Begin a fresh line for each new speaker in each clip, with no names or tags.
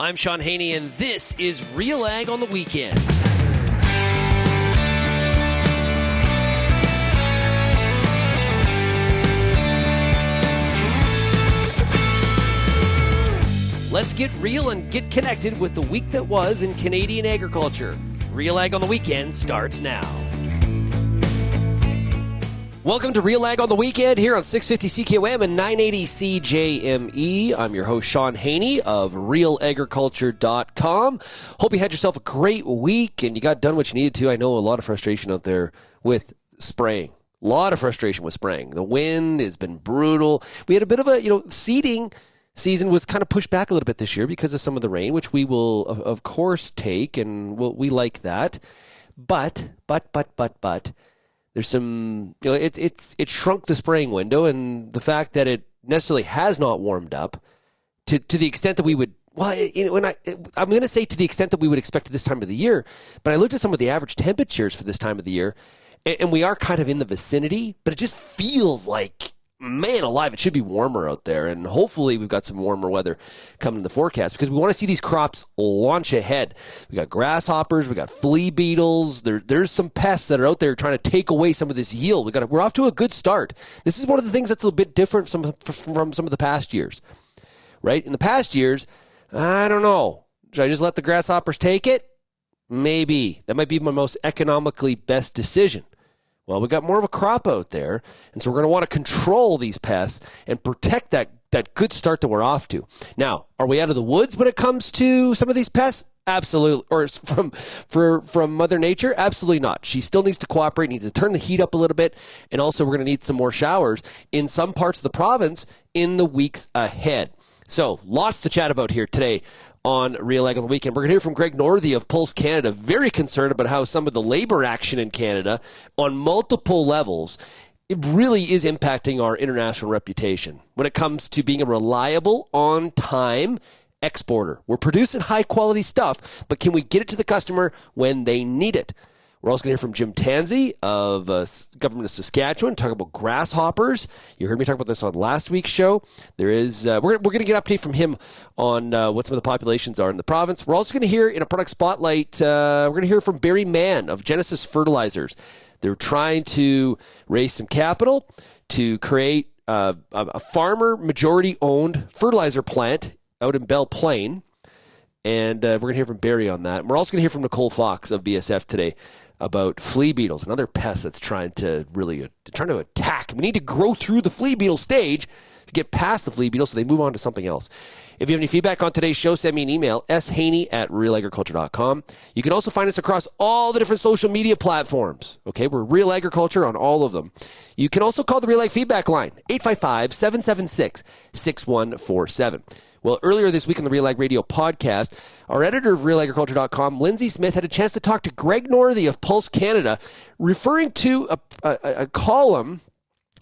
I'm Sean Haney, and this is Realag on the Weekend. Let's get real and get connected with the week that was in Canadian agriculture. Realag on the Weekend starts now. Welcome to Realag on the Weekend here on 650 CKOM and 980 CJME. I'm your host, Sean Haney of RealAgriculture.com. Hope you had yourself a great week and you got done what you needed to. I know a lot of frustration out there with spraying. A lot of frustration with spraying. The wind has been brutal. We had a bit of a, seeding season was kind of pushed back a little bit this year because of some of the rain, which we will, of course, take, and we like that. But, there's some, it shrunk the spraying window, and the fact that it necessarily has not warmed up to the extent that we would, I'm going to say to the extent that we would expect at this time of the year, but I looked at some of the average temperatures for this time of the year, and we are kind of in the vicinity, but it just feels like, man alive, it should be warmer out there, and hopefully we've got some warmer weather coming in the forecast because we want to see these crops launch ahead. We got grasshoppers, we got flea beetles, there's some pests that are out there trying to take away some of this yield. We're off to a good start. This is one of the things that's a little bit different from some of the past years, right? In the past years, I don't know. Should I just let the grasshoppers take it? Maybe. That might be my most economically best decision. Well, we've got more of a crop out there, and so we're going to want to control these pests and protect that good start that we're off to. Now, are we out of the woods when it comes to some of these pests? Absolutely. Or from Mother Nature? Absolutely not. She still needs to cooperate, needs to turn the heat up a little bit, and also we're going to need some more showers in some parts of the province in the weeks ahead. So, lots to chat about here today on Realag on the Weekend. We're going to hear from Greg Northey of Pulse Canada, very concerned about how some of the labor action in Canada on multiple levels, it really is impacting our international reputation when it comes to being a reliable, on-time exporter. We're producing high-quality stuff, but can we get it to the customer when they need it? We're also going to hear from Jim Tansey of Government of Saskatchewan, talk about grasshoppers. You heard me talk about this on last week's show. There is we're going to get an update from him on what some of the populations are in the province. We're also going to hear in a product spotlight, we're going to hear from Barry Mann of Genesis Fertilizers. They're trying to raise some capital to create a farmer majority-owned fertilizer plant out in Belle Plaine. And we're going to hear from Barry on that. And we're also going to hear from Nicole Fox of BSF today about flea beetles, another pest that's trying to attack. We need to grow through the flea beetle stage to get past the flea beetle so they move on to something else. If you have any feedback on today's show, send me an email, shaney@realagriculture.com. You can also find us across all the different social media platforms. Okay, we're Real Agriculture on all of them. You can also call the Realag feedback line, 855-776-6147. Well, earlier this week on the Realag Radio podcast, our editor of RealAgriculture.com, Lindsay Smith, had a chance to talk to Greg Northey of Pulse Canada, referring to a column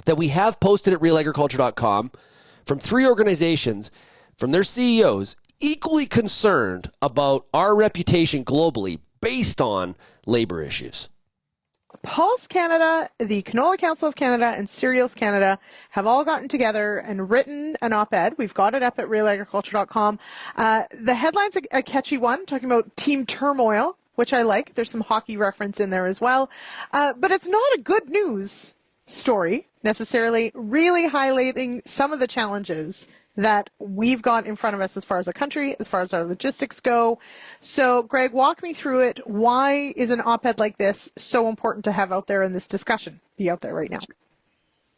that we have posted at RealAgriculture.com from three organizations, from their CEOs, equally concerned about our reputation globally based on labor issues.
Pulse Canada, the Canola Council of Canada, and Cereals Canada have all gotten together and written an op-ed. We've got it up at realagriculture.com. The headline's a catchy one, talking about team turmoil, which I like. There's some hockey reference in there as well. But it's not a good news story, necessarily, really highlighting some of the challenges that we've got in front of us as far as a country, as far as our logistics go. So, Greg, walk me through it. Why is an op-ed like this so important to have out there in this discussion, be out there right now?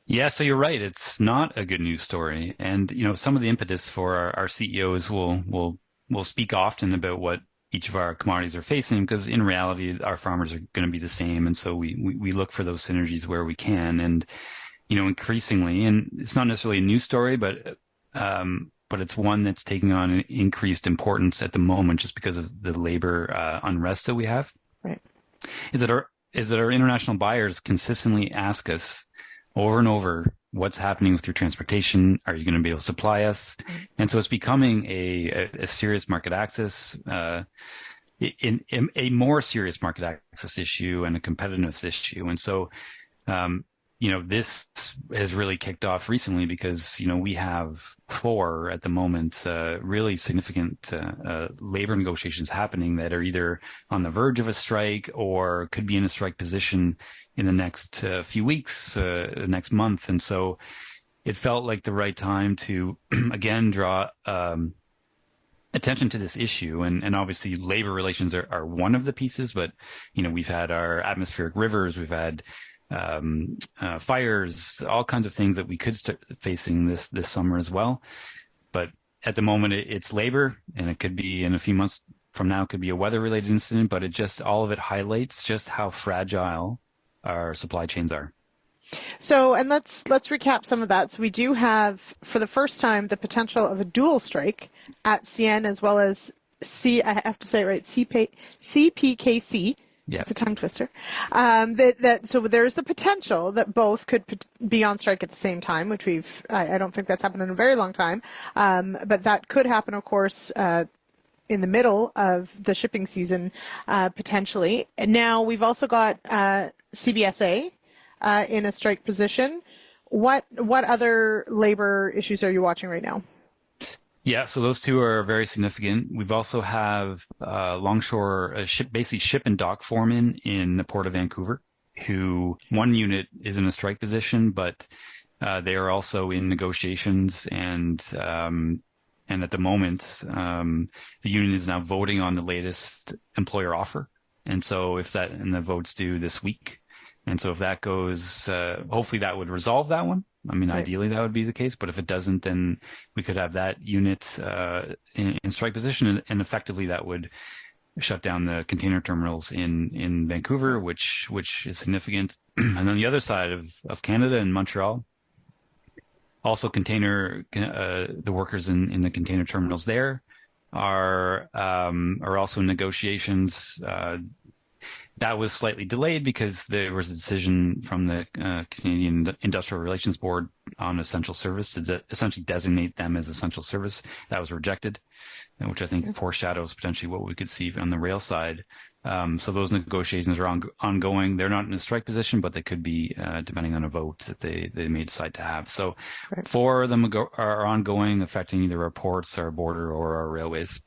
Yeah, so you're right. It's not a good news story. And, some of the impetus for our CEOs will speak often about what each of our commodities are facing, because in reality, our farmers are going to be the same. And so we look for those synergies where we can. And, increasingly, and it's not necessarily a news story, but it's one that's taking on an increased importance at the moment just because of the labor unrest that we have.
Right.
Is that our international buyers consistently ask us over and over, what's happening with your transportation? Are you going to be able to supply us? And so it's becoming a serious market access, in a more serious market access issue and a competitiveness issue. And so this has really kicked off recently because, we have four at the moment, really significant labor negotiations happening that are either on the verge of a strike or could be in a strike position in the next few weeks, next month. And so it felt like the right time to, again, draw attention to this issue. And obviously labor relations are one of the pieces, but, we've had our atmospheric rivers, we've had fires, all kinds of things that we could start facing this summer as well. But at the moment, it's labor, and it could be in a few months from now, it could be a weather-related incident. But all of it highlights just how fragile our supply chains are.
So, and let's recap some of that. So we do have, for the first time, the potential of a dual strike at CN as well as I have to say it right, CPKC.
Yeah.
It's a tongue twister. So there's the potential that both could be on strike at the same time, which I don't think that's happened in a very long time. But that could happen, of course, in the middle of the shipping season, potentially. And now we've also got CBSA in a strike position. What other labor issues are you watching right now?
Yeah, so those two are very significant. We've also have longshore ship and dock foremen in the Port of Vancouver, who one unit is in a strike position, but they are also in negotiations, and at the moment, the union is now voting on the latest employer offer, and the vote's due this week, and so if that goes, hopefully that would resolve that one. I mean,
Right.
Ideally that would be the case, but if it doesn't, then we could have that unit in strike position, and effectively that would shut down the container terminals in Vancouver, which is significant. And then the other side of Canada, in Montreal, also the workers in the container terminals there are also in negotiations. That was slightly delayed because there was a decision from the Canadian Industrial Relations Board on essential service to essentially designate them as essential service. That was rejected, which I think foreshadows potentially what we could see on the rail side. So those negotiations are ongoing. They're not in a strike position, but they could be depending on a vote that they may decide to have. So
Right.
four of them are ongoing, affecting either our ports, our border, or our railways.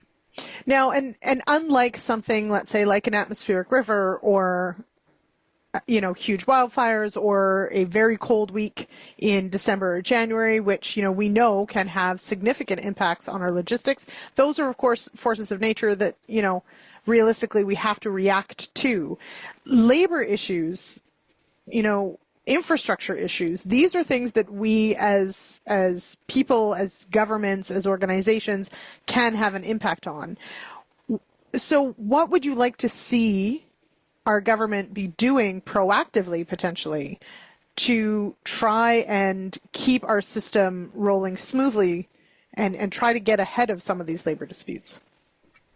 Now, and unlike something, let's say, like an atmospheric river or, huge wildfires or a very cold week in December or January, which, we know can have significant impacts on our logistics, those are, of course, forces of nature that, realistically we have to react to. Labor issues, infrastructure issues, these are things that we as people, as governments, as organizations can have an impact on. So what would you like to see our government be doing proactively, potentially, to try and keep our system rolling smoothly and try to get ahead of some of these labor disputes?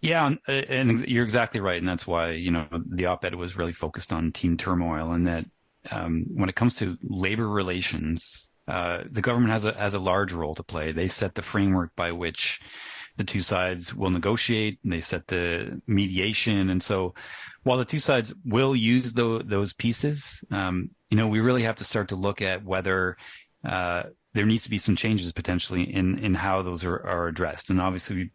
Yeah, and you're exactly right. And that's why, the op-ed was really focused on team turmoil, and that when it comes to labor relations, the government has a large role to play. They set the framework by which the two sides will negotiate, and they set the mediation. And so while the two sides will use those pieces, we really have to start to look at whether there needs to be some changes potentially in how those are addressed. And obviously,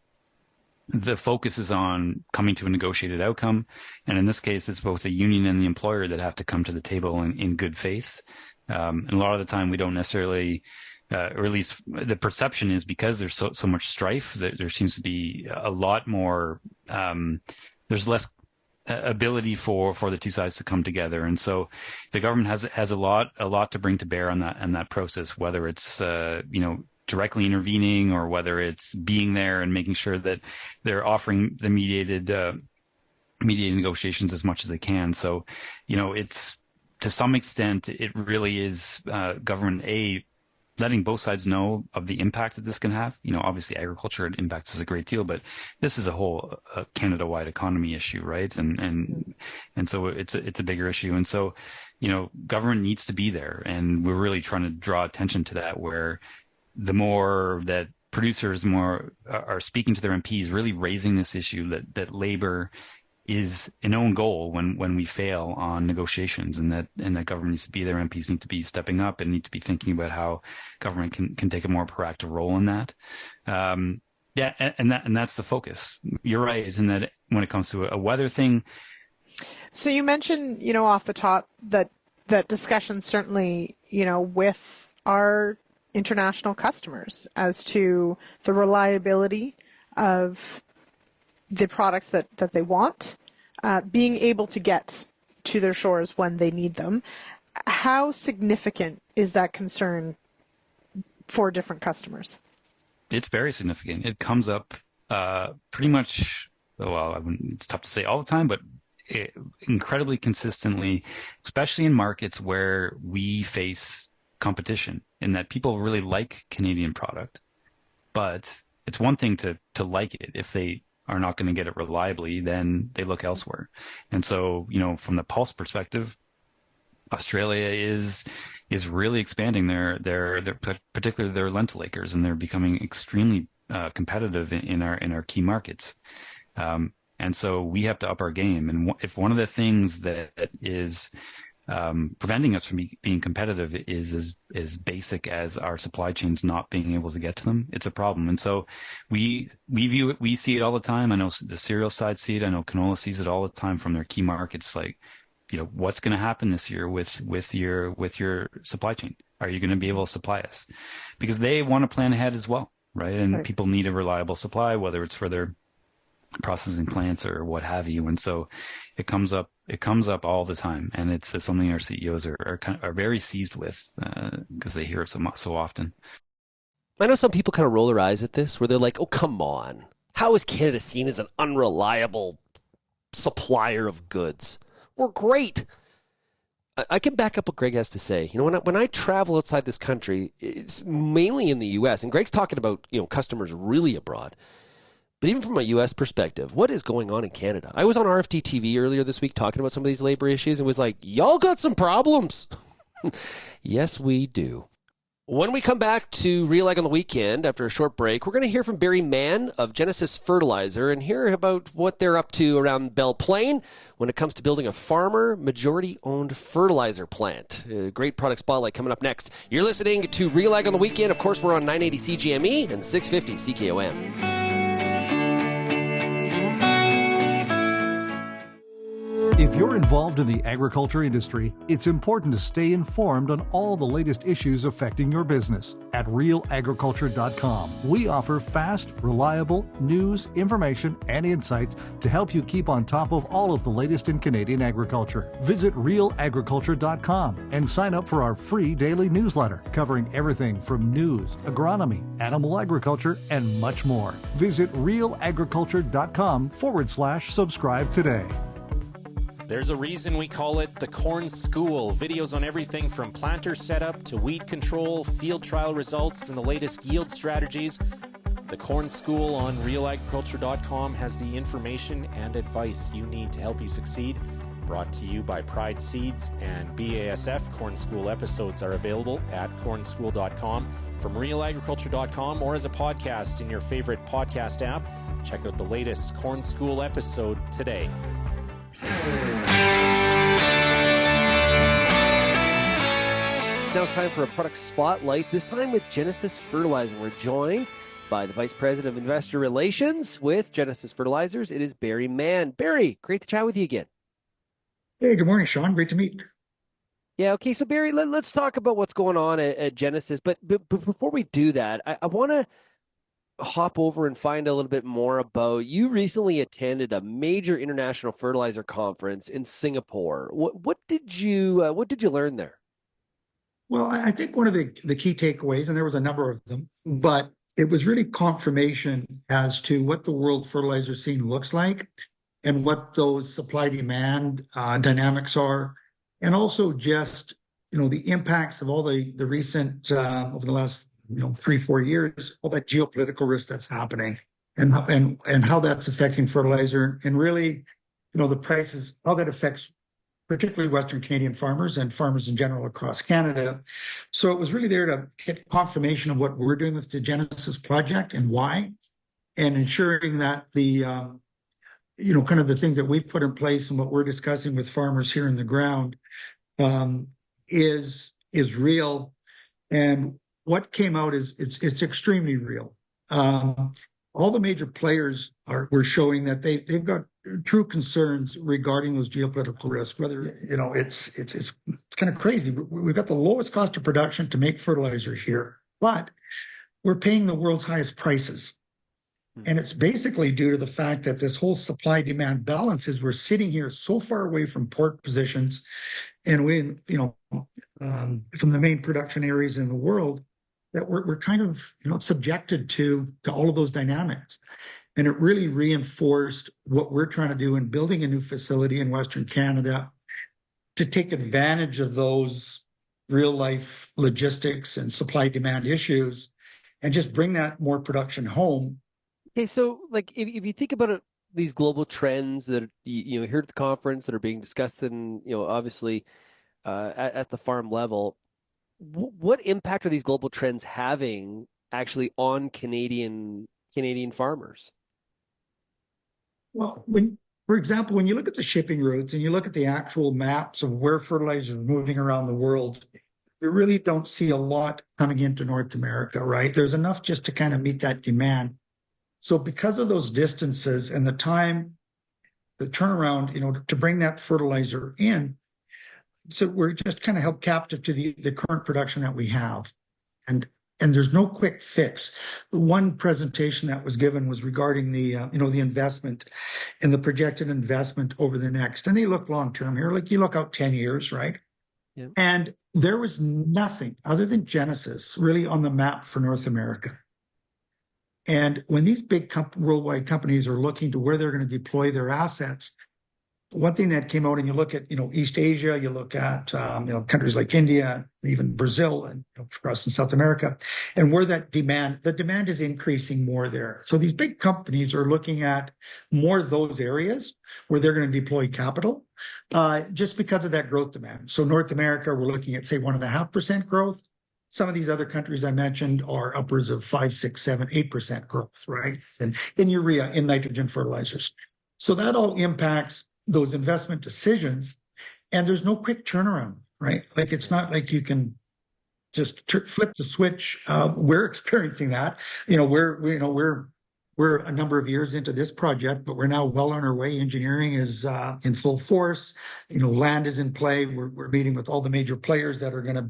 the focus is on coming to a negotiated outcome. And in this case, it's both the union and the employer that have to come to the table in good faith. And a lot of the time we don't necessarily, or at least the perception is because there's so much strife that there seems to be a lot more, there's less ability for the two sides to come together. And so the government has a lot to bring to bear on that process, whether it's, directly intervening or whether it's being there and making sure that they're offering the mediated negotiations as much as they can. So, it's to some extent, it really is government letting both sides know of the impact that this can have. Obviously agriculture impacts us a great deal, but this is a whole Canada-wide economy issue, right? And so it's a bigger issue. And so, government needs to be there, and we're really trying to draw attention to that, where the more that producers are speaking to their MPs, really raising this issue that labor is an own goal when we fail on negotiations, and that government needs to be there, MPs need to be stepping up and need to be thinking about how government can take a more proactive role in that. Yeah, and that's the focus. You're right, isn't that when it comes to a weather thing.
So you mentioned, off the top that discussion certainly, with our international customers as to the reliability of the products that they want, being able to get to their shores when they need them. How significant is that concern for different customers?
It's very significant. It comes up pretty much, well, it's tough to say all the time, but incredibly consistently, especially in markets where we face competition, in that people really like Canadian product. But it's one thing to like it. If they are not going to get it reliably, then they look elsewhere. And so, from the Pulse perspective, Australia is really expanding their particularly their lentil acres, and they're becoming extremely competitive in our key markets. And so we have to up our game. And if one of the things that is preventing us from being competitive is as basic as our supply chains not being able to get to them, it's a problem. And so we view it, we see it all the time. I know the cereal side see it. I know canola sees it all the time from their key markets. Like, what's going to happen this year with your supply chain? Are you going to be able to supply us? Because they want to plan ahead as well, right? And
right.
People need a reliable supply, whether it's for their processing plants or what have you. And so it comes up all the time, and it's something our CEOs are very seized with because they hear it so often.
I know some people kind of roll their eyes at this, where they're like, "Oh, come on! How is Canada seen as an unreliable supplier of goods? We're great." I can back up what Greg has to say. When I travel outside this country, it's mainly in the U.S., and Greg's talking about customers really abroad. But even from a U.S. perspective, what is going on in Canada? I was on RFD TV earlier this week talking about some of these labor issues and was like, y'all got some problems. Yes, we do. When we come back to Realag on the weekend after a short break, we're going to hear from Barry Mann of Genesis Fertilizer and hear about what they're up to around Belle Plaine when it comes to building a farmer majority-owned fertilizer plant. Great product spotlight coming up next. You're listening to Realag on the weekend. Of course, we're on 980 CGME and 650 CKOM.
If you're involved in the agriculture industry, it's important to stay informed on all the latest issues affecting your business. At RealAgriculture.com, we offer fast, reliable news, information, and insights to help you keep on top of all of the latest in Canadian agriculture. Visit RealAgriculture.com and sign up for our free daily newsletter covering everything from news, agronomy, animal agriculture, and much more. Visit RealAgriculture.com/subscribe today.
There's a reason we call it the Corn School. Videos on everything from planter setup to weed control, field trial results, and the latest yield strategies. The Corn School on RealAgriculture.com has the information and advice you need to help you succeed. Brought to you by Pride Seeds and BASF. Corn School episodes are available at cornschool.com, from RealAgriculture.com, or as a podcast in your favorite podcast app. Check out the latest Corn School episode today.
It's now time for a product spotlight, this time with Genesis Fertilizer. We're joined by the Vice President of Investor Relations with Genesis Fertilizers. It is Barry Mann. Barry, great to chat with you again.
Hey, good morning, Sean. Great to meet.
Yeah, okay. So, Barry, let's talk about what's going on at Genesis. But before we do that, I want to hop over and find a little bit more about, you recently attended a major international fertilizer conference in Singapore. What did you learn there?
Well, I think one of the key takeaways, and there was a number of them, but it was really confirmation as to what the world fertilizer scene looks like and what those supply-demand dynamics are, and also just the impacts of all the recent over the last 3-4 years, all that geopolitical risk that's happening, and how that's affecting fertilizer, and really the prices, how that affects particularly Western Canadian farmers and farmers in general across Canada. So it was really there to get confirmation of what we're doing with the Genesis project and why, and ensuring that the kind of the things that we've put in place and what we're discussing with farmers here in the ground um, is real. And what came out is it's extremely real. All the major players were showing that they've got true concerns regarding those geopolitical risks. Whether it's kind of crazy. We've got the lowest cost of production to make fertilizer here, but we're paying the world's highest prices. And it's basically due to the fact that this whole supply demand balance is we're sitting here so far away from port positions, and from the main production areas in the world, that we're kind of subjected to all of those dynamics. And it really reinforced what we're trying to do in building a new facility in Western Canada to take advantage of those real life logistics and supply demand issues and just bring that more production home.
Okay, so like if you think about it, these global trends that you here at the conference that are being discussed in obviously at the farm level, what impact are these global trends having actually on Canadian farmers?
Well, for example, when you look at the shipping routes and you look at the actual maps of where fertilizer is moving around the world, we really don't see a lot coming into North America, right? There's enough just to kind of meet that demand. So because of those distances and the time, the turnaround, to bring that fertilizer in, so we're just kind of held captive to the current production that we have. And there's no quick fix. The one presentation that was given was regarding the investment and the projected investment over the next, and they look long-term here, like you look out 10 years, right?
Yeah.
And there was nothing other than Genesis really on the map for North America. And when these big worldwide companies are looking to where they're going to deploy their assets, one thing that came out, and you look at East Asia, you look at countries like India, even Brazil, and across in South America, and where the demand is increasing more there. So these big companies are looking at more of those areas where they're going to deploy capital, just because of that growth demand. So North America, we're looking at say 1.5% growth. Some of these other countries I mentioned are upwards of 5, 6, 7, 8% growth, right? And in urea, in nitrogen fertilizers. So that all impacts those investment decisions, and there's no quick turnaround, right? Like it's not like you can just flip the switch. We're experiencing that. We're a number of years into this project, but we're now well on our way. Engineering is in full force. Land is in play. We're meeting with all the major players that are going to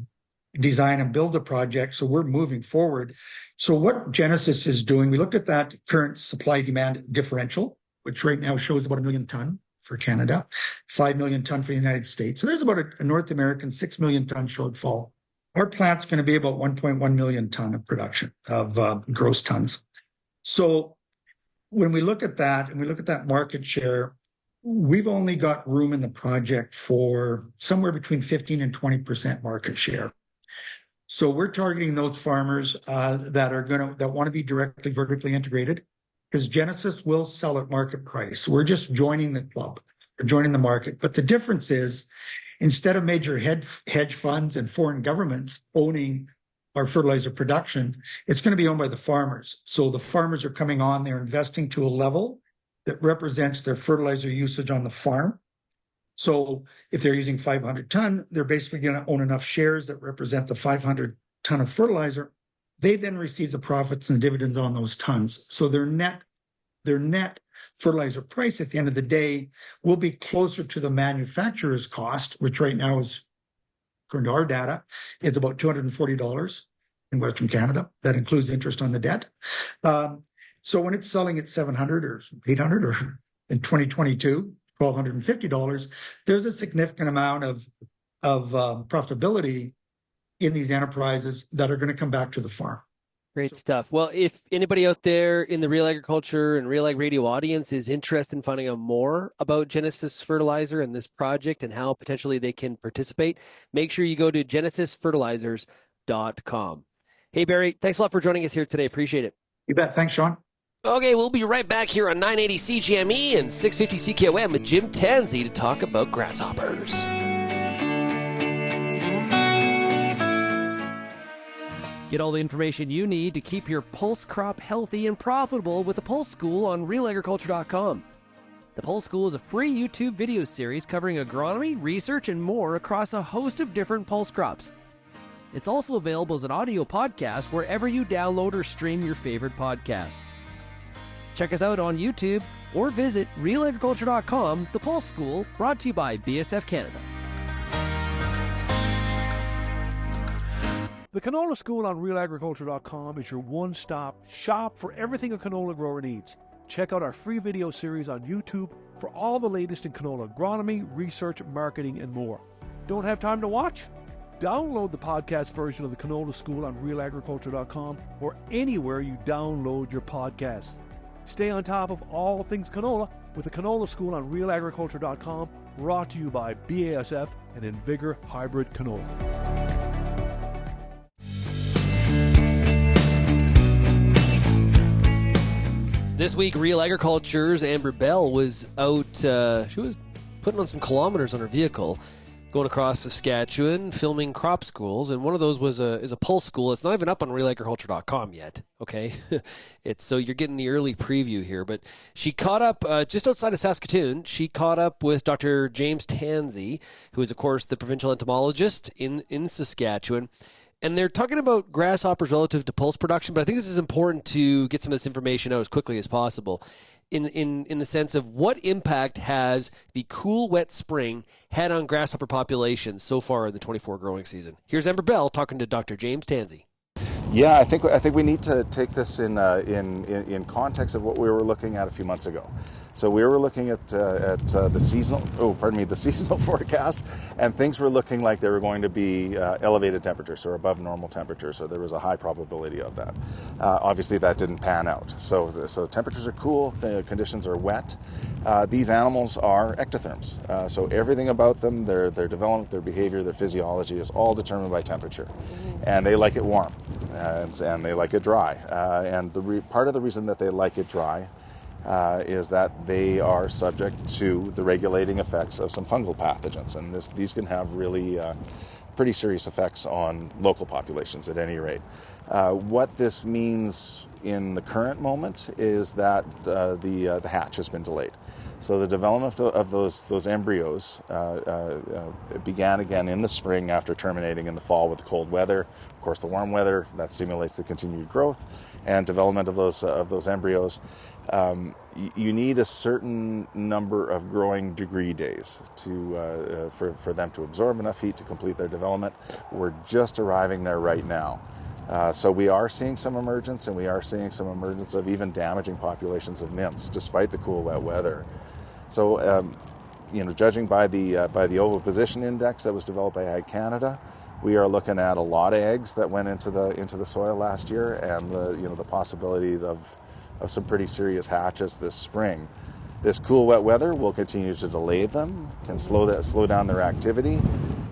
design and build a project. So we're moving forward. So what Genesis is doing, we looked at that current supply demand differential, which right now shows about 1 million ton for Canada, 5 million ton for the United States. So there's about a North American 6 million ton shortfall. Our plant's going to be about 1.1 million ton of production of gross tons. So when we look at that and we look at that market share, we've only got room in the project for somewhere between 15 and 20% market share. So we're targeting those farmers that want to be directly vertically integrated, because Genesis will sell at market price. We're just joining the club, we're joining the market. But the difference is, instead of major hedge funds and foreign governments owning our fertilizer production, it's going to be owned by the farmers. So the farmers are coming on, they're investing to a level that represents their fertilizer usage on the farm. So if they're using 500 ton, they're basically going to own enough shares that represent the 500 ton of fertilizer. They then receive the profits and the dividends on those tons. So their net fertilizer price at the end of the day will be closer to the manufacturer's cost, which right now is, according to our data, it's about $240 in Western Canada. That includes interest on the debt. So when it's selling at $700 or $800 or in 2022, $1,250, there's a significant amount of profitability in these enterprises that are going to come back to the farm.
Great stuff. Well, if anybody out there in the Real Agriculture and Real Ag Radio audience is interested in finding out more about Genesis Fertilizer and this project and how potentially they can participate, make sure you go to genesisfertilizers.com. Hey, Barry, thanks a lot for joining us here today. Appreciate it.
You bet. Thanks, Sean.
Okay, we'll be right back here on 980 CGME and 650 CKOM with Jim Tansey to talk about grasshoppers. Get all the information you need to keep your pulse crop healthy and profitable with the Pulse School on RealAgriculture.com.
The Pulse School is a free YouTube video series covering agronomy, research, and more across a host of different pulse crops. It's also available as an audio podcast wherever you download or stream your favorite podcast. Check us out on YouTube or visit RealAgriculture.com. The Pulse School, brought to you by BSF Canada.
The Canola School on RealAgriculture.com is your one-stop shop for everything a canola grower needs. Check out our free video series on YouTube for all the latest in canola agronomy, research, marketing, and more. Don't have time to watch? Download the podcast version of the Canola School on RealAgriculture.com or anywhere you download your podcasts. Stay on top of all things canola with the Canola School on RealAgriculture.com, brought to you by BASF and Invigor Hybrid Canola.
This week, Real Agriculture's Amber Bell was out. She was putting on some kilometers on her vehicle, going across Saskatchewan, filming crop schools, and one of those was a pulse school. It's not even up on realagriculture.com yet. Okay, so you're getting the early preview here. But she caught up just outside of Saskatoon. She caught up with Dr. James Tansey, who is, of course, the provincial entomologist in Saskatchewan. And they're talking about grasshoppers relative to pulse production, but I think this is important to get some of this information out as quickly as possible in the sense of what impact has the cool, wet spring had on grasshopper populations so far in the 24 growing season. Here's Amber Bell talking to Dr. James Tansey.
Yeah, I think we need to take this in context of what we were looking at a few months ago. So we were looking at the seasonal forecast, and things were looking like they were going to be elevated temperatures, or above normal temperatures. So there was a high probability of that. Obviously, that didn't pan out. So temperatures are cool, the conditions are wet. These animals are ectotherms. So everything about them, their development, their behavior, their physiology is all determined by temperature, and they like it warm, and they like it dry. And part of the reason that they like it dry is that they are subject to the regulating effects of some fungal pathogens, and these can have really pretty serious effects on local populations at any rate. What this means in the current moment is that the hatch has been delayed. So the development of those embryos began again in the spring after terminating in the fall with the cold weather. Of course, the warm weather that stimulates the continued growth and development of those embryos. You need a certain number of growing degree days for them to absorb enough heat to complete their development. We're just arriving there right now. So we are seeing some emergence, and we are seeing some emergence of even damaging populations of nymphs, despite the cool, wet weather. So, judging by the oviposition index that was developed by Ag Canada, we are looking at a lot of eggs that went into the soil last year, and the possibility of some pretty serious hatches this spring. This cool, wet weather will continue to delay them, can slow down their activity,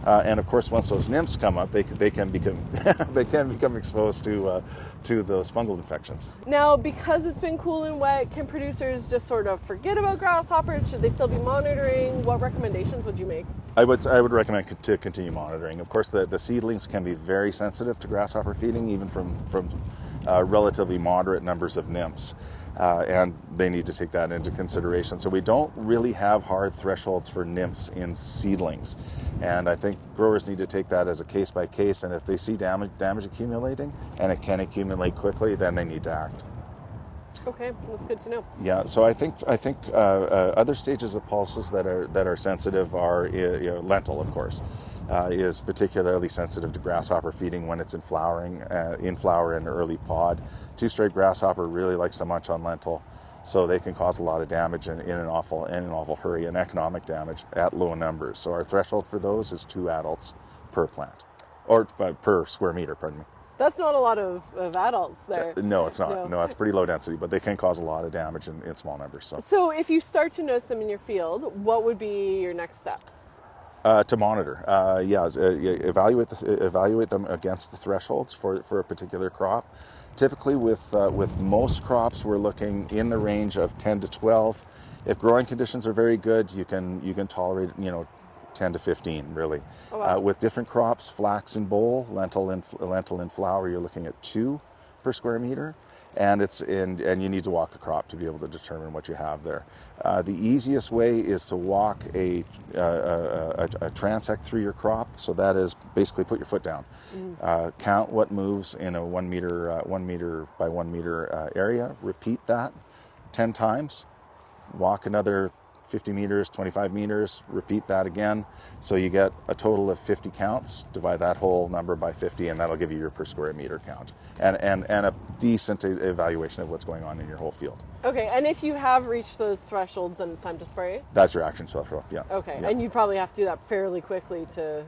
and of course, once those nymphs come up, they can become exposed to those fungal infections.
Now, because it's been cool and wet, can producers just sort of forget about grasshoppers? Should they still be monitoring? What recommendations would you make?
I would recommend to continue monitoring. Of course, the seedlings can be very sensitive to grasshopper feeding, even from relatively moderate numbers of nymphs. And they need to take that into consideration. So we don't really have hard thresholds for nymphs in seedlings. And I think growers need to take that as a case by case, and if they see damage accumulating, and it can accumulate quickly, then they need to act.
Okay, that's good to know.
Yeah, so I think other stages of pulses that are sensitive are lentil, of course. Is particularly sensitive to grasshopper feeding when it's in flower and early pod. Two-stripe grasshopper really likes to munch on lentil, so they can cause a lot of damage in an awful hurry, and economic damage at low numbers. So our threshold for those is 2 adults per plant, or per square meter, pardon me.
That's not a lot of adults there.
No, it's not. No, it's pretty low density, but they can cause a lot of damage in small numbers.
So if you start to notice them in your field, what would be your next steps?
To monitor, evaluate them against the thresholds for a particular crop. Typically, with most crops, we're looking in the range of 10 to 12. If growing conditions are very good, you can tolerate 10 to 15 really. Oh, wow. With different crops, flax and boll, lentil and flour, you're looking at 2 per square meter. and and you need to walk the crop to be able to determine what you have there. The easiest way is to walk a transect through your crop. So that is basically put your foot down, count what moves in a 1 meter by 1 meter area. Repeat that 10 times. Walk another 50 meters, 25 meters, repeat that again. So you get a total of 50 counts, divide that whole number by 50, and that'll give you your per square meter count. And a decent evaluation of what's going on in your whole field.
Okay, and if you have reached those thresholds, then it's time to spray?
That's your action threshold, yeah.
Okay,
yeah.
and you probably have to do that fairly quickly to...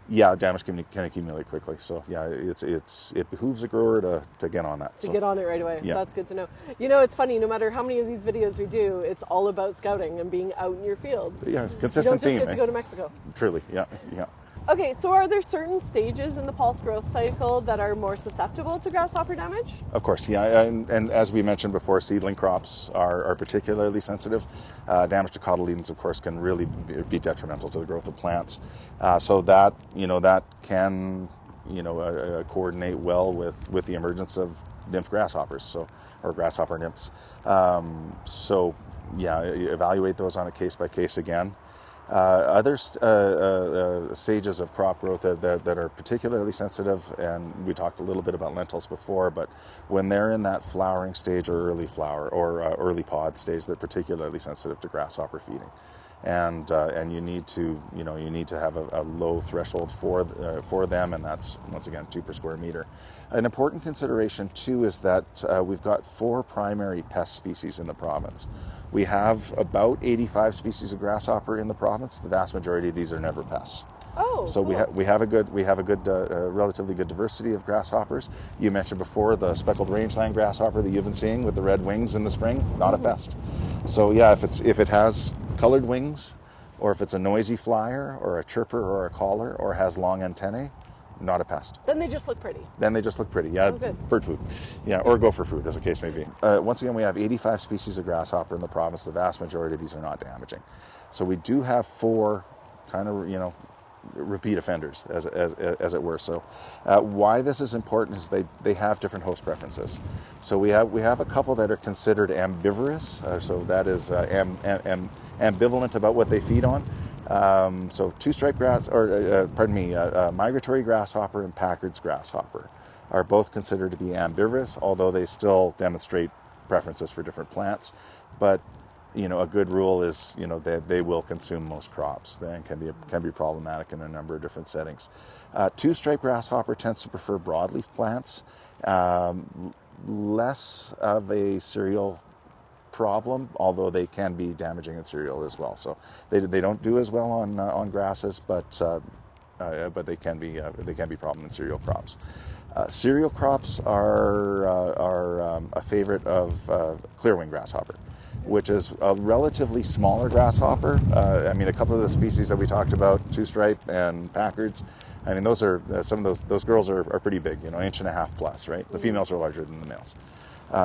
Yeah, damage can accumulate quickly. So yeah, it behooves a grower to get on that.
To get on it right away.
Yeah.
That's good to know. You know, it's funny, no matter how many of these videos we do, it's all about scouting and being out in your field.
Yeah, it's a consistent theme.
You don't just get to go to Mexico.
Truly, yeah.
Okay, so are there certain stages in the pulse growth cycle that are more susceptible to grasshopper damage?
Of course, yeah, and as we mentioned before, seedling crops are particularly sensitive. Damage to cotyledons, of course, can really be detrimental to the growth of plants. So that can coordinate well with the emergence of nymph grasshoppers, or grasshopper nymphs. So yeah, evaluate those on a case by case again. Other stages of crop growth that are particularly sensitive, and we talked a little bit about lentils before, but when they're in that flowering stage or early flower or early pod stage, they're particularly sensitive to grasshopper feeding, and you need to have a low threshold for them, and that's once again 2 per square meter. An important consideration too is that we've got 4 primary pest species in the province. We have about 85 species of grasshopper in the province. The vast majority of these are never pests.
Oh,
so
cool.
we have a relatively good diversity of grasshoppers. You mentioned before the speckled rangeland grasshopper that you've been seeing with the red wings in the spring, not a pest. So yeah, if it has colored wings, or if it's a noisy flyer, or a chirper, or a caller, or has long antennae, not a pest.
Then they just look pretty.
Yeah,
good.
Bird food. Yeah, or gopher food, as the case may be. Once again, we have 85 species of grasshopper in the province. The vast majority of these are not damaging. So we do have 4 kind of, repeat offenders, as it were. So why this is important is they have different host preferences. So we have a couple that are considered ambivorous. So that is ambivalent about what they feed on. So two-striped migratory grasshopper and Packard's grasshopper are both considered to be ambivorous, although they still demonstrate preferences for different plants. But a good rule is they will consume most crops. Then can be problematic in a number of different settings. Two-striped grasshopper tends to prefer broadleaf plants, less of a cereal problem, although they can be damaging in cereal as well. So they don't do as well on grasses, but they can be a problem in cereal crops. Cereal crops are a favorite of clearwing grasshopper, which is a relatively smaller grasshopper. A couple of the species that we talked about, two-stripe and Packards, those are some of those girls are pretty big, 1.5 inches plus, right? The females are larger than the males.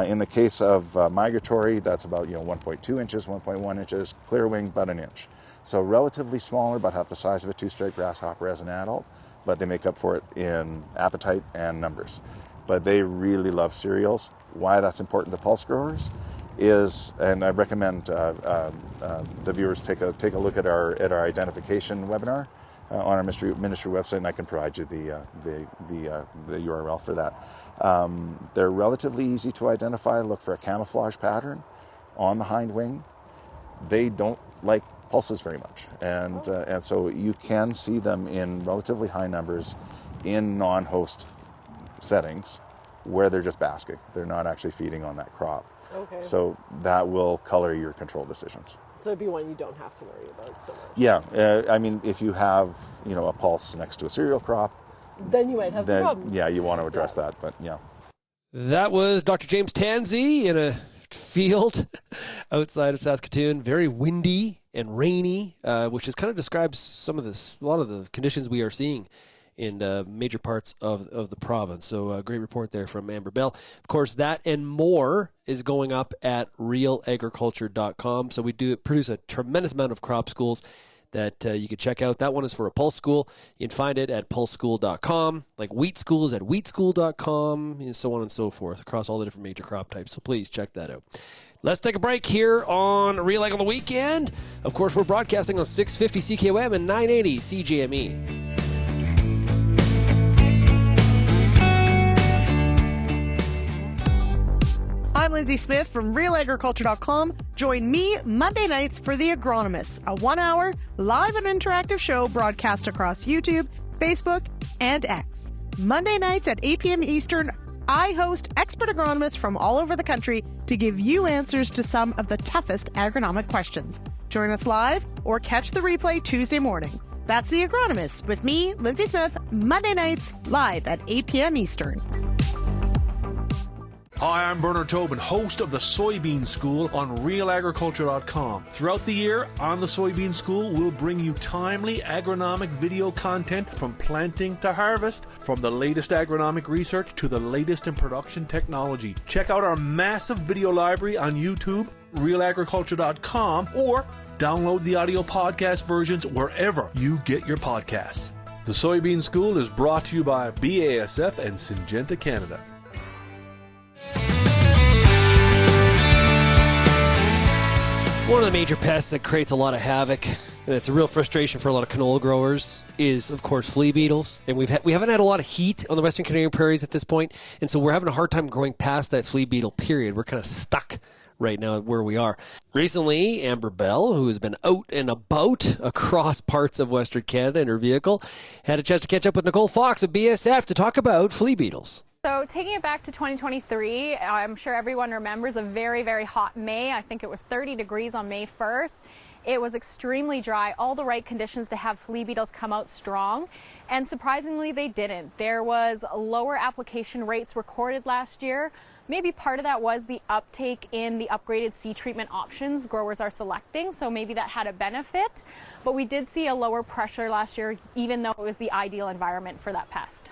In the case of migratory, that's about 1.2 inches, 1.1 inches. Clearwing, about 1 inch. So relatively smaller, about half the size of a two-striped grasshopper as an adult, but they make up for it in appetite and numbers. But they really love cereals. Why that's important to pulse growers is, and I recommend the viewers take a look at our identification webinar on our ministry website, and I can provide you the URL for that. They're relatively easy to identify. Look for a camouflage pattern on the hind wing. They don't like pulses very much, and so you can see them in relatively high numbers in non-host settings where they're just basking. They're not actually feeding on that crop.
Okay.
So that will color your control decisions.
So it'd be one you don't have to worry about so much.
Yeah, if you have a pulse next to a cereal crop,
then you might have some problems.
Yeah, you want to address that, but yeah.
That was Dr. James Tansey in a field outside of Saskatoon, very windy and rainy, which kind of describes a lot of the conditions we are seeing in major parts of the province. So a great report there from Amber Bell. Of course, that and more is going up at realagriculture.com. So we do produce a tremendous amount of crop schools. that you could check out. That one is for a Pulse School. You can find it at pulseschool.com, like wheat schools at wheatschool.com, and so on and so forth across all the different major crop types. So please check that out. Let's take a break here on Realag on the Weekend. Of course, we're broadcasting on 650 CKOM and 980 CJME.
I'm Lindsay Smith from RealAgriculture.com. Join me Monday nights for The Agronomists, a 1-hour live and interactive show broadcast across YouTube, Facebook, and X. Monday nights at 8 p.m. Eastern, I host expert agronomists from all over the country to give you answers to some of the toughest agronomic questions. Join us live or catch the replay Tuesday morning. That's The Agronomists with me, Lindsay Smith, Monday nights live at 8 p.m. Eastern.
Hi, I'm Bernard Tobin, host of the Soybean School on RealAgriculture.com. Throughout the year, on the Soybean School, we'll bring you timely agronomic video content from planting to harvest, from the latest agronomic research to the latest in production technology. Check out our massive video library on YouTube, RealAgriculture.com, or download the audio podcast versions wherever you get your podcasts. The Soybean School is brought to you by BASF and Syngenta Canada.
One of the major pests that creates a lot of havoc, and it's a real frustration for a lot of canola growers, is, of course, flea beetles. And we haven't had a lot of heat on the Western Canadian prairies at this point, and so we're having a hard time growing past that flea beetle period. We're kind of stuck right now where we are. Recently, Amber Bell, who has been out and about across parts of Western Canada in her vehicle, had a chance to catch up with Nicole Fox of BSF to talk about flea beetles.
So taking it back to 2023, I'm sure everyone remembers a very, very hot May. I think it was 30 degrees on May 1st. It was extremely dry, all the right conditions to have flea beetles come out strong. And surprisingly, they didn't. There was lower application rates recorded last year. Maybe part of that was the uptake in the upgraded seed treatment options growers are selecting, so maybe that had a benefit. But we did see a lower pressure last year, even though it was the ideal environment for that pest.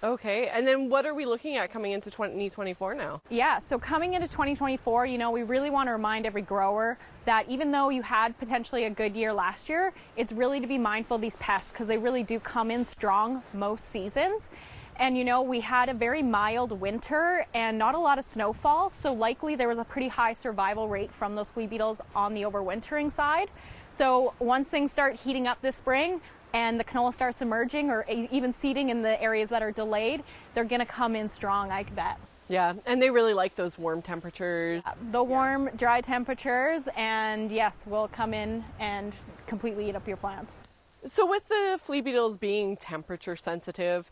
Okay, and then what are we looking at coming into 2024 now?
Yeah, so coming into 2024, we really want to remind every grower that even though you had potentially a good year last year, it's really to be mindful of these pests because they really do come in strong most seasons. And we had a very mild winter and not a lot of snowfall, so likely there was a pretty high survival rate from those flea beetles on the overwintering side. So once things start heating up this spring, and the canola starts emerging or even seeding in the areas that are delayed, they're going to come in strong, I bet.
Yeah, and they really like those warm temperatures.
The warm, dry temperatures, and yes, will come in and completely eat up your plants.
So with the flea beetles being temperature sensitive,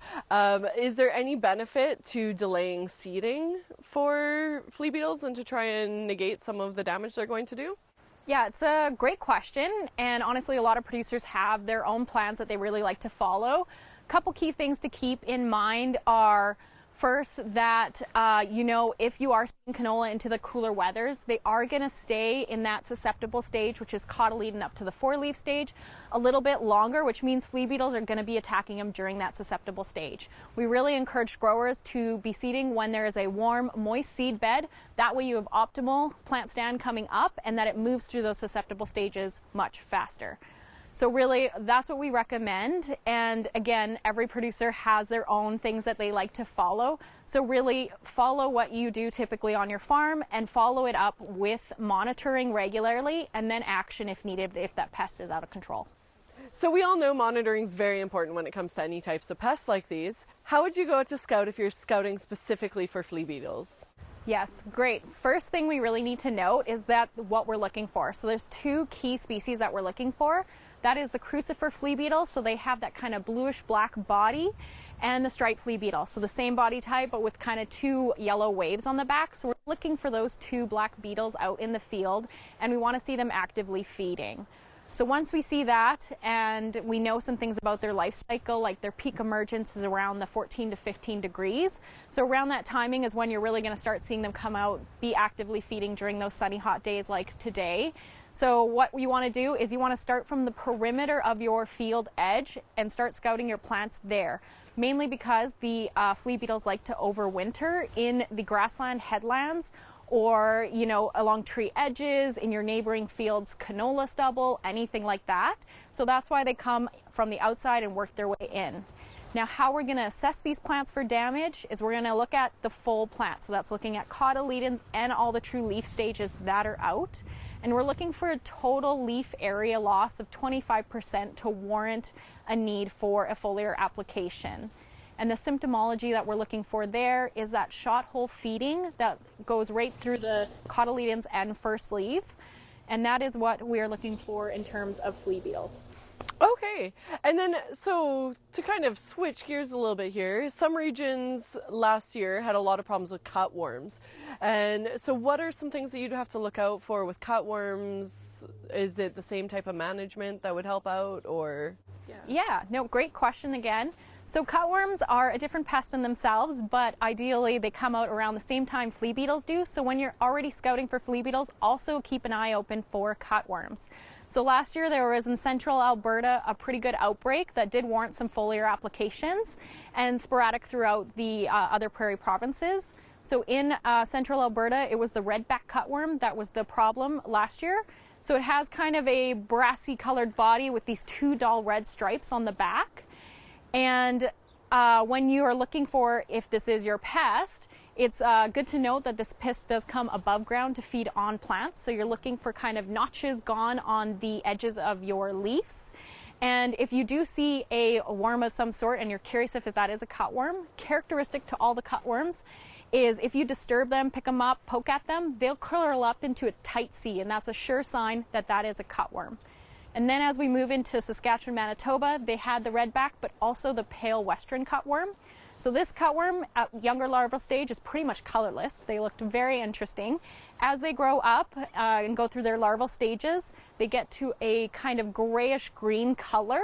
is there any benefit to delaying seeding for flea beetles and to try and negate some of the damage they're going to do?
Yeah, it's a great question, and honestly, a lot of producers have their own plans that they really like to follow. A couple key things to keep in mind are, first, that, if you are seeing canola into the cooler weathers, they are going to stay in that susceptible stage, which is cotyledon up to the 4-leaf stage, a little bit longer, which means flea beetles are going to be attacking them during that susceptible stage. We really encourage growers to be seeding when there is a warm, moist seed bed. That way you have optimal plant stand coming up and that it moves through those susceptible stages much faster. So really, that's what we recommend. And again, every producer has their own things that they like to follow. So really follow what you do typically on your farm and follow it up with monitoring regularly and then action if needed if that pest is out of control.
So we all know monitoring is very important when it comes to any types of pests like these. How would you go out to scout if you're scouting specifically for flea beetles?
Yes, great. First thing we really need to note is that what we're looking for. So there's two key species that we're looking for. That is the crucifer flea beetle, so they have that kind of bluish black body, and the striped flea beetle, so the same body type but with kind of two yellow waves on the back. So we're looking for those two black beetles out in the field, and we want to see them actively feeding. So once we see that and we know some things about their life cycle, like their peak emergence is around the 14 to 15 degrees. So around that timing is when you're really going to start seeing them come out, be actively feeding during those sunny hot days like today. So what you want to do is you want to start from the perimeter of your field edge and start scouting your plants there. Mainly because the flea beetles like to overwinter in the grassland headlands or, you know, along tree edges, in your neighboring fields, canola stubble, anything like that. So that's why they come from the outside and work their way in. Now, how we're going to assess these plants for damage is we're going to look at the full plant. So that's looking at cotyledons and all the true leaf stages that are out. And we're looking for a total leaf area loss of 25% to warrant a need for a foliar application. And the symptomology that we're looking for there is that shot hole feeding that goes right through the cotyledons and first leaf. And that is what we're looking for in terms of flea beetles.
Okay, and then so to kind of switch gears a little bit here, some regions last year had a lot of problems with cutworms. And so what are some things that you'd have to look out for with cutworms? Is it the same type of management that would help out, or?
Yeah, no, great question again. So cutworms are a different pest in themselves, but ideally they come out around the same time flea beetles do. So when you're already scouting for flea beetles, also keep an eye open for cutworms. So last year there was in central Alberta a pretty good outbreak that did warrant some foliar applications, and sporadic throughout the other prairie provinces. So in central Alberta, it was the redback cutworm that was the problem last year. So it has kind of a brassy colored body with these two dull red stripes on the back. And when you are looking for if this is your pest, it's good to note that this pest does come above ground to feed on plants. So you're looking for kind of notches gone on the edges of your leaves. And if you do see a worm of some sort and you're curious if that is a cutworm, characteristic to all the cutworms is if you disturb them, pick them up, poke at them, they'll curl up into a tight C, and that's a sure sign that that is a cutworm. And then as we move into Saskatchewan, Manitoba, they had the redback, but also the pale western cutworm. So this cutworm at younger larval stage is pretty much colorless. They looked very interesting. As they grow up and go through their larval stages, they get to a kind of grayish green color,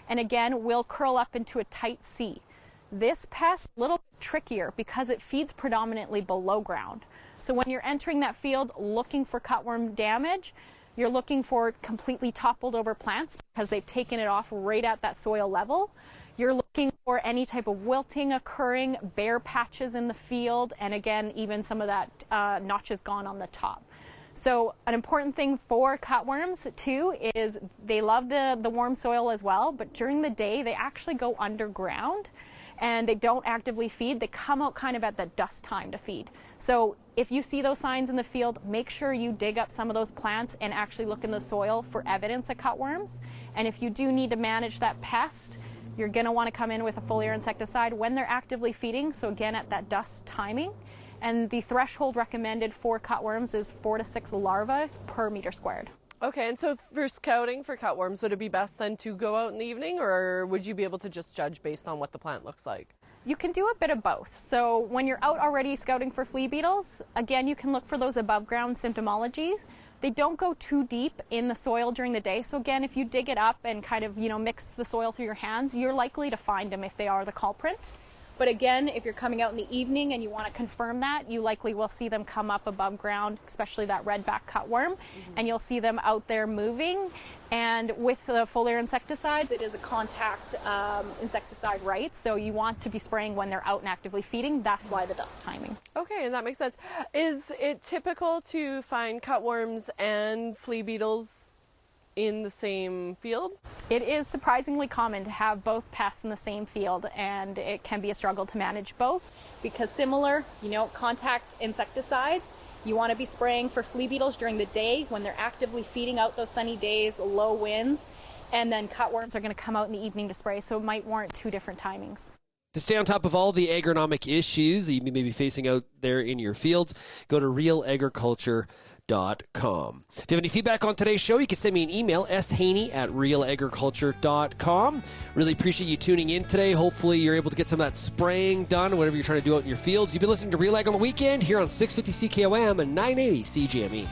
and again will curl up into a tight C. This pest is a little bit trickier because it feeds predominantly below ground. So when you're entering that field looking for cutworm damage, you're looking for completely toppled over plants because they've taken it off right at that soil level. You're looking for any type of wilting occurring, bare patches in the field, and again, even some of that notches gone on the top. So an important thing for cutworms too is they love the warm soil as well, but during the day they actually go underground and they don't actively feed. They come out kind of at the dusk time to feed. So if you see those signs in the field, make sure you dig up some of those plants and actually look in the soil for evidence of cutworms. And if you do need to manage that pest, you're going to want to come in with a foliar insecticide when they're actively feeding, so again at that dusk timing. And the threshold recommended for cutworms is 4 to 6 larvae per meter squared.
Okay, and so for scouting for cutworms, would it be best then to go out in the evening, or would you be able to just judge based on what the plant looks like?
You can do a bit of both. So when you're out already scouting for flea beetles, again, you can look for those above ground symptomologies. They don't go too deep in the soil during the day. So again, if you dig it up and kind of, mix the soil through your hands, you're likely to find them if they are the culprit. But again, if you're coming out in the evening and you want to confirm that, you likely will see them come up above ground, especially that redback cutworm, and you'll see them out there moving. And with the foliar insecticides, it is a contact insecticide, right? So you want to be spraying when they're out and actively feeding. That's why the dusk timing.
Okay, and that makes sense. Is it typical to find cutworms and flea beetles in the same field?
It is surprisingly common to have both pests in the same field, and it can be a struggle to manage both because similar, contact insecticides, you want to be spraying for flea beetles during the day when they're actively feeding out those sunny days, low winds, and then cutworms are going to come out in the evening to spray, so it might warrant two different timings.
To stay on top of all the agronomic issues that you may be facing out there in your fields, go to RealAgriculture.com. If you have any feedback on today's show, you can send me an email, shaney@realagriculture.com. Really appreciate you tuning in today. Hopefully you're able to get some of that spraying done, whatever you're trying to do out in your fields. You've been listening to Realag on the Weekend here on 650 CKOM and 980 CGME.